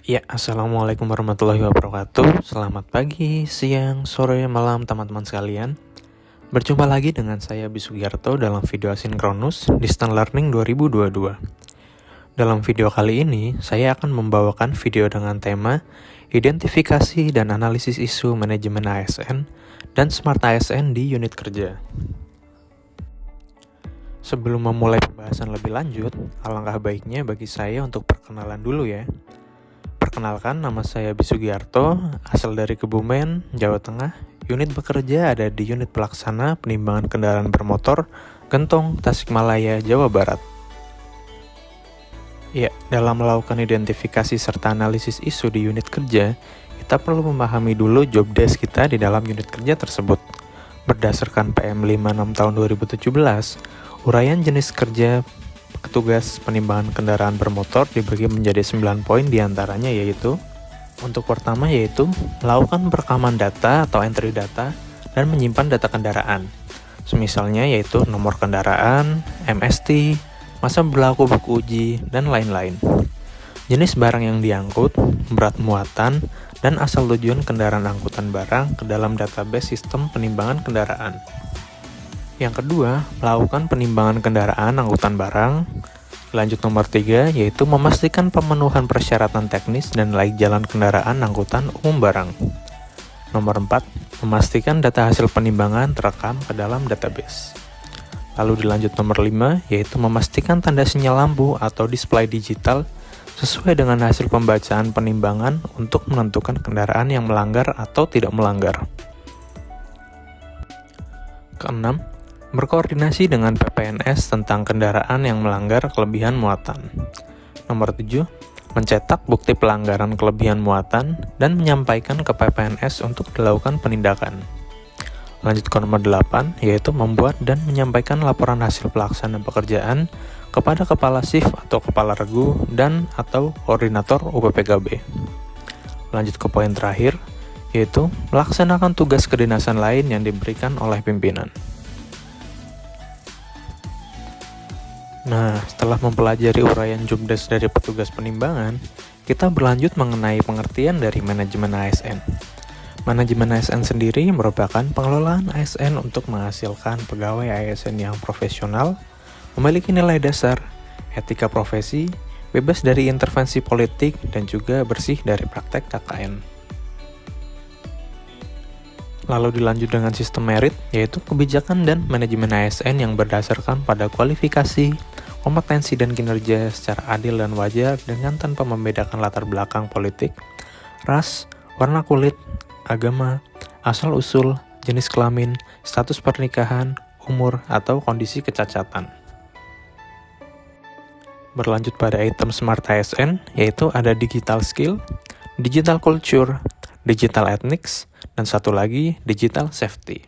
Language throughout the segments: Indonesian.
Ya, Assalamualaikum warahmatullahi wabarakatuh. Selamat pagi, siang, sore, malam teman-teman sekalian. Berjumpa lagi dengan saya Bisugiarto dalam video asinkronus Distant Learning 2022. Dalam video kali ini, saya akan membawakan video dengan tema identifikasi dan analisis isu manajemen ASN dan Smart ASN di unit kerja. Sebelum memulai pembahasan lebih lanjut, alangkah baiknya bagi saya untuk perkenalan dulu ya. Perkenalkan, nama saya Bisugiarto, asal dari Kebumen, Jawa Tengah. Unit bekerja ada di unit pelaksana penimbangan kendaraan bermotor, Gentong, Tasikmalaya, Jawa Barat. Ya, dalam melakukan identifikasi serta analisis isu di unit kerja, kita perlu memahami dulu job desk kita di dalam unit kerja tersebut. Berdasarkan PM 56 tahun 2017, uraian jenis kerja petugas penimbangan kendaraan bermotor dibagi menjadi 9 poin diantaranya yaitu untuk pertama yaitu melakukan perekaman data atau entry data dan menyimpan data kendaraan. Semisalnya yaitu nomor kendaraan, MST, masa berlaku buku uji, dan lain-lain. Jenis barang yang diangkut, berat muatan, dan asal tujuan kendaraan angkutan barang ke dalam database sistem penimbangan kendaraan. Yang kedua, melakukan penimbangan kendaraan angkutan barang. Lanjut nomor 3, yaitu memastikan pemenuhan persyaratan teknis dan laik jalan kendaraan angkutan umum barang. Nomor 4, memastikan data hasil penimbangan terekam ke dalam database. Lalu dilanjut nomor 5, yaitu memastikan tanda sinyal lampu atau display digital sesuai dengan hasil pembacaan penimbangan untuk menentukan kendaraan yang melanggar atau tidak melanggar. Keenam, berkoordinasi dengan PPNS tentang kendaraan yang melanggar kelebihan muatan. Nomor 7, mencetak bukti pelanggaran kelebihan muatan dan menyampaikan ke PPNS untuk dilakukan penindakan. Lanjut ke nomor 8, yaitu membuat dan menyampaikan laporan hasil pelaksanaan pekerjaan kepada Kepala Shift atau Kepala Regu dan atau Koordinator UPPKB. Lanjut ke poin terakhir, yaitu melaksanakan tugas kedinasan lain yang diberikan oleh pimpinan. Nah, setelah mempelajari uraian job desk dari petugas penimbangan, kita berlanjut mengenai pengertian dari manajemen ASN. Manajemen ASN sendiri merupakan pengelolaan ASN untuk menghasilkan pegawai ASN yang profesional, memiliki nilai dasar, etika profesi, bebas dari intervensi politik, dan juga bersih dari praktek KKN. Lalu dilanjut dengan sistem merit, yaitu kebijakan dan manajemen ASN yang berdasarkan pada kualifikasi, kompetensi dan kinerja secara adil dan wajar dengan tanpa membedakan latar belakang politik, ras, warna kulit, agama, asal-usul, jenis kelamin, status pernikahan, umur, atau kondisi kecacatan. Berlanjut pada item Smart ASN, yaitu ada digital skill, digital culture, digital ethics, dan satu lagi, digital safety.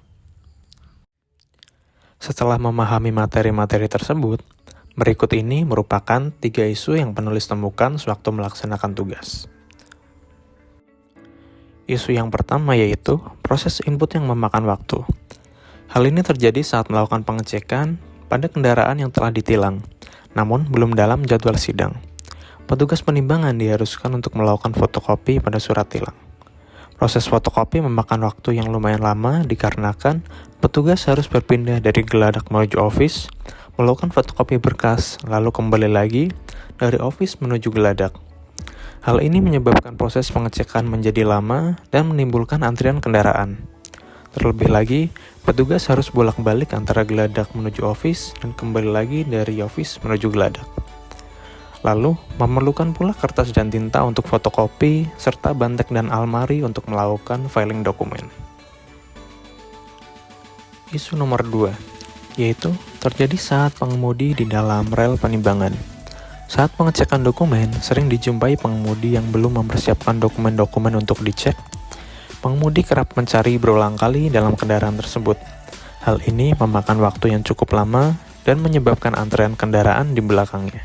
Setelah memahami materi-materi tersebut, berikut ini merupakan 3 isu yang penulis temukan sewaktu melaksanakan tugas. Isu yang pertama yaitu proses input yang memakan waktu. Hal ini terjadi saat melakukan pengecekan pada kendaraan yang telah ditilang, namun belum dalam jadwal sidang. Petugas penimbangan diharuskan untuk melakukan fotokopi pada surat tilang. Proses fotokopi memakan waktu yang lumayan lama dikarenakan petugas harus berpindah dari geladak menuju office, melakukan fotokopi berkas, lalu kembali lagi dari office menuju geladak. Hal ini menyebabkan proses pengecekan menjadi lama dan menimbulkan antrian kendaraan. Terlebih lagi, petugas harus bolak-balik antara geladak menuju office dan kembali lagi dari office menuju geladak. Lalu, memerlukan pula kertas dan tinta untuk fotokopi, serta bantek dan almari untuk melakukan filing dokumen. Isu nomor 2, yaitu terjadi saat pengemudi di dalam rel penimbangan. Saat pengecekan dokumen, sering dijumpai pengemudi yang belum mempersiapkan dokumen-dokumen untuk dicek. Pengemudi kerap mencari berulang kali dalam kendaraan tersebut. Hal ini memakan waktu yang cukup lama dan menyebabkan antrean kendaraan di belakangnya.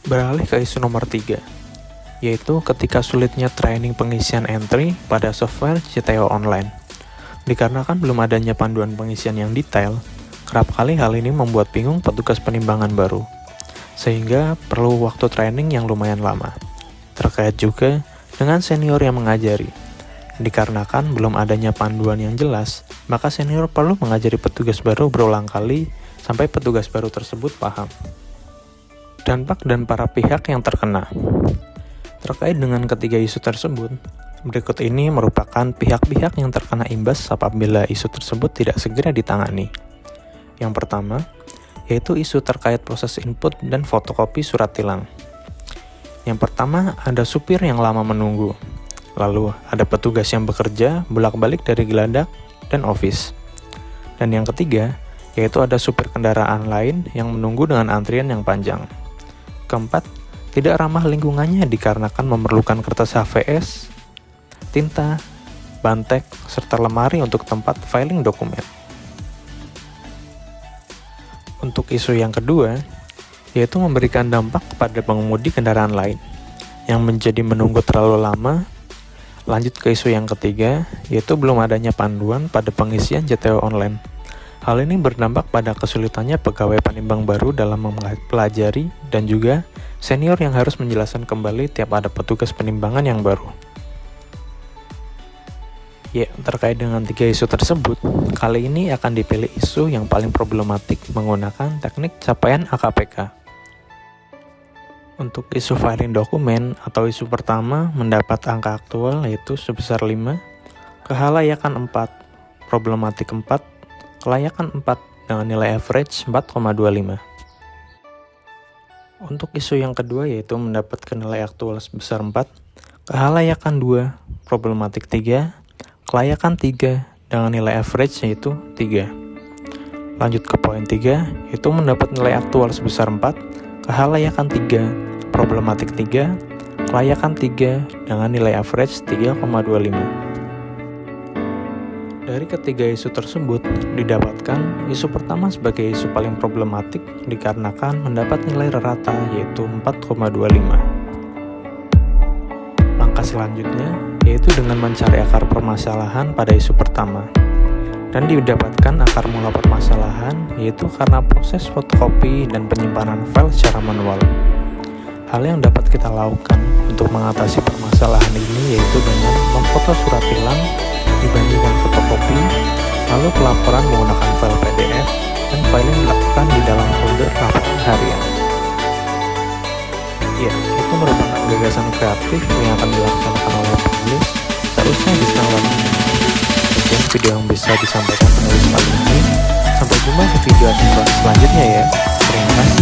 Beralih ke isu nomor 3, yaitu ketika sulitnya training pengisian entry pada software CTO online. Dikarenakan belum adanya panduan pengisian yang detail, kerap kali hal ini membuat bingung petugas penimbangan baru, sehingga perlu waktu training yang lumayan lama. Terkait juga dengan senior yang mengajari. Dikarenakan belum adanya panduan yang jelas, maka senior perlu mengajari petugas baru berulang kali sampai petugas baru tersebut paham. Dampak dan para pihak yang terkena. Terkait dengan ketiga isu tersebut, berikut ini merupakan pihak-pihak yang terkena imbas apabila isu tersebut tidak segera ditangani. Yang pertama, yaitu isu terkait proses input dan fotokopi surat tilang. Yang pertama, ada supir yang lama menunggu. Lalu, ada petugas yang bekerja bolak-balik dari geladak dan office. Dan yang ketiga, yaitu ada supir kendaraan lain yang menunggu dengan antrian yang panjang. Keempat, tidak ramah lingkungannya dikarenakan memerlukan kertas HVS, tinta, bantek, serta lemari untuk tempat filing dokumen. Untuk isu yang kedua, yaitu memberikan dampak kepada pengemudi kendaraan lain yang menjadi menunggu terlalu lama. Lanjut ke isu yang ketiga, yaitu belum adanya panduan pada pengisian JTO online. Hal ini berdampak pada kesulitannya pegawai penimbang baru dalam mempelajari dan juga senior yang harus menjelaskan kembali tiap ada petugas penimbangan yang baru. Ya, terkait dengan tiga isu tersebut, kali ini akan dipilih isu yang paling problematik menggunakan teknik capaian AKPK. Untuk isu filing dokumen atau isu pertama mendapat angka aktual yaitu sebesar 5, kehalayakan 4, problematik 4, kelayakan 4 dengan nilai average 4,25. Untuk isu yang kedua yaitu mendapatkan nilai aktual sebesar 4, kehalayakan 2, problematik 3, kelayakan 3 dengan nilai average yaitu 3. Lanjut ke poin 3, yaitu mendapat nilai aktual sebesar 4, kehalayakan 3, problematik 3, kelayakan 3 dengan nilai average 3,25. Dari ketiga isu tersebut, didapatkan isu pertama sebagai isu paling problematik dikarenakan mendapat nilai rata yaitu 4,25. Langkah selanjutnya yaitu dengan mencari akar permasalahan pada isu pertama. Dan didapatkan akar mula permasalahan yaitu karena proses fotokopi dan penyimpanan file secara manual. Hal yang dapat kita lakukan untuk mengatasi permasalahan ini yaitu dengan memfoto surat tilang dibandingkan fotokopi, lalu pelaporan menggunakan file PDF, dan filing dilakukan di dalam folder laporan harian. Ya, itu merupakan gagasan kreatif yang akan dilaksanakan oleh penulis seharusnya bisa melakukan. Sekian video yang bisa disampaikan penulis kali ini. Sampai jumpa di video selanjutnya ya. Terima kasih.